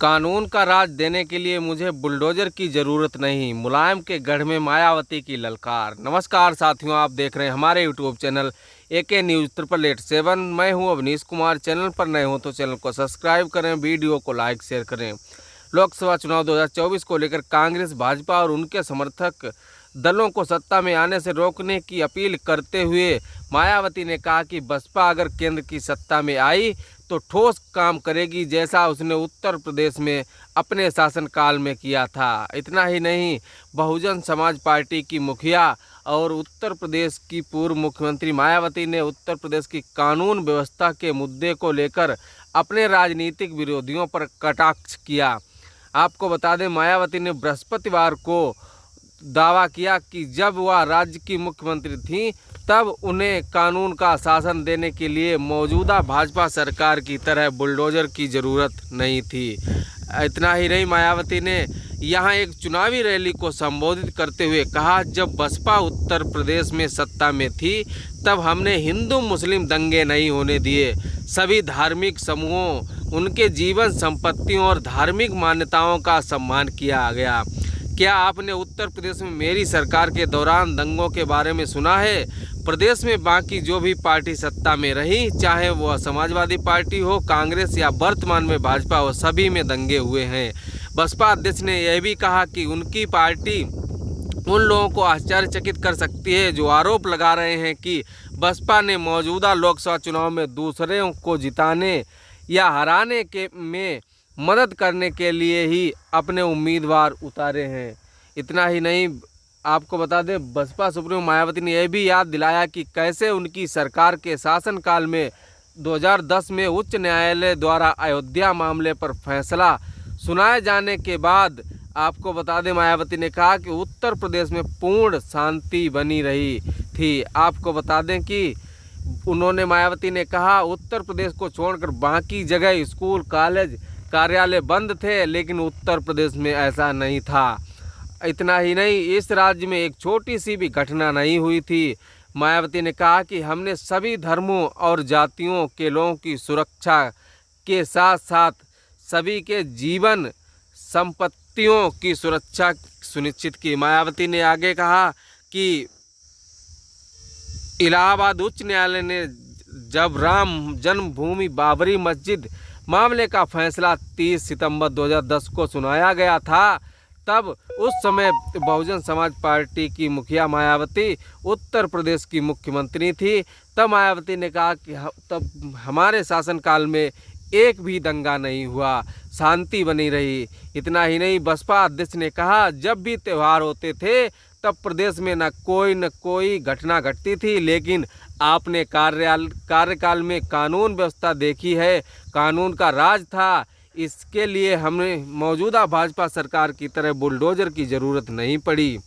कानून का राज देने के लिए मुझे बुलडोजर की ज़रूरत नहीं, मुलायम के गढ़ में मायावती की ललकार। नमस्कार साथियों, आप देख रहे हैं हमारे यूट्यूब चैनल एके न्यूज़ 888 मैं हूं अवनीश कुमार। चैनल पर नए हो तो चैनल को सब्सक्राइब करें, वीडियो को लाइक शेयर करें। लोकसभा चुनाव 2024 को लेकर कांग्रेस, भाजपा और उनके समर्थक दलों को सत्ता में आने से रोकने की अपील करते हुए मायावती ने कहा कि बसपा अगर केंद्र की सत्ता में आई तो ठोस काम करेगी, जैसा उसने उत्तर प्रदेश में अपने शासनकाल में किया था। इतना ही नहीं, बहुजन समाज पार्टी की मुखिया और उत्तर प्रदेश की पूर्व मुख्यमंत्री मायावती ने उत्तर प्रदेश की कानून व्यवस्था के मुद्दे को लेकर अपने राजनीतिक विरोधियों पर कटाक्ष किया। आपको बता दें, मायावती ने बृहस्पतिवार को दावा किया कि जब वह राज्य की मुख्यमंत्री थीं तब उन्हें कानून का शासन देने के लिए मौजूदा भाजपा सरकार की तरह बुलडोजर की ज़रूरत नहीं थी। इतना ही नहीं, मायावती ने यहां एक चुनावी रैली को संबोधित करते हुए कहा, जब बसपा उत्तर प्रदेश में सत्ता में थी तब हमने हिंदू मुस्लिम दंगे नहीं होने दिए। सभी धार्मिक समूहों, उनके जीवन संपत्तियों और धार्मिक मान्यताओं का सम्मान किया गया। क्या आपने उत्तर प्रदेश में मेरी सरकार के दौरान दंगों के बारे में सुना है? प्रदेश में बाकी जो भी पार्टी सत्ता में रही, चाहे वह समाजवादी पार्टी हो, कांग्रेस या वर्तमान में भाजपा हो, सभी में दंगे हुए हैं। बसपा अध्यक्ष ने यह भी कहा कि उनकी पार्टी उन लोगों को आश्चर्यचकित कर सकती है जो आरोप लगा रहे हैं कि बसपा ने मौजूदा लोकसभा चुनाव में दूसरों को जिताने या हराने के में मदद करने के लिए ही अपने उम्मीदवार उतारे हैं। इतना ही नहीं, आपको बता दें, बसपा सुप्रीमो मायावती ने यह भी याद दिलाया कि कैसे उनकी सरकार के शासनकाल में 2010 में उच्च न्यायालय द्वारा अयोध्या मामले पर फैसला सुनाए जाने के बाद आपको बता दें, मायावती ने कहा कि उत्तर प्रदेश में पूर्ण शांति बनी रही थी। आपको बता दें कि मायावती ने कहा, उत्तर प्रदेश को छोड़कर बाकी जगह स्कूल, कॉलेज, कार्यालय बंद थे, लेकिन उत्तर प्रदेश में ऐसा नहीं था। इतना ही नहीं, इस राज्य में एक छोटी सी भी घटना नहीं हुई थी। मायावती ने कहा कि हमने सभी धर्मों और जातियों के लोगों की सुरक्षा के साथ साथ सभी के जीवन संपत्तियों की सुरक्षा सुनिश्चित की। मायावती ने आगे कहा कि इलाहाबाद उच्च न्यायालय ने जब राम जन्मभूमि बाबरी मस्जिद मामले का फैसला 30 सितंबर 2010 को सुनाया गया था, तब उस समय बहुजन समाज पार्टी की मुखिया मायावती उत्तर प्रदेश की मुख्यमंत्री थी। तब मायावती ने कहा कि तब हमारे शासनकाल में एक भी दंगा नहीं हुआ, शांति बनी रही। इतना ही नहीं, बसपा अध्यक्ष ने कहा, जब भी त्यौहार होते थे तब प्रदेश में न कोई घटना घटती थी, लेकिन आपने कार्यकाल में कानून व्यवस्था देखी है, कानून का राज था। इसके लिए हमें मौजूदा भाजपा सरकार की तरह बुलडोजर की ज़रूरत नहीं पड़ी।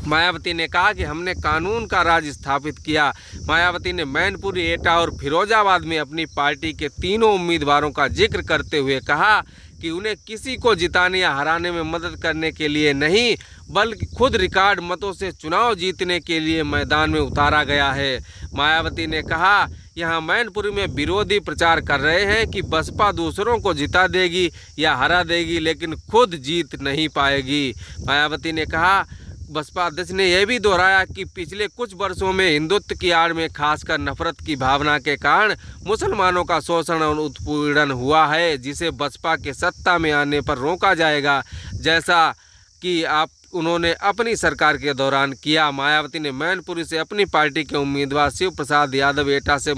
मायावती ने कहा कि हमने कानून का राज स्थापित किया। मायावती ने मैनपुरी, एटा और फिरोजाबाद में अपनी पार्टी के तीनों उम्मीदवारों का जिक्र करते हुए कहा कि उन्हें किसी को जिताने या हराने में मदद करने के लिए नहीं, बल्कि खुद रिकॉर्ड मतों से चुनाव जीतने के लिए मैदान में उतारा गया है। मायावती ने कहा, यहाँ मैनपुरी में विरोधी प्रचार कर रहे हैं कि बसपा दूसरों को जिता देगी या हरा देगी, लेकिन खुद जीत नहीं पाएगी। मायावती ने कहा, बसपा अध्यक्ष ने यह भी दोहराया कि पिछले कुछ वर्षों में हिंदुत्व की आड़ में खासकर नफरत की भावना के कारण मुसलमानों का शोषण और उत्पीड़न हुआ है, जिसे बसपा के सत्ता में आने पर रोका जाएगा, जैसा कि उन्होंने अपनी सरकार के दौरान किया। मायावती ने मैनपुरी से अपनी पार्टी के उम्मीदवार शिव प्रसाद यादव एटा से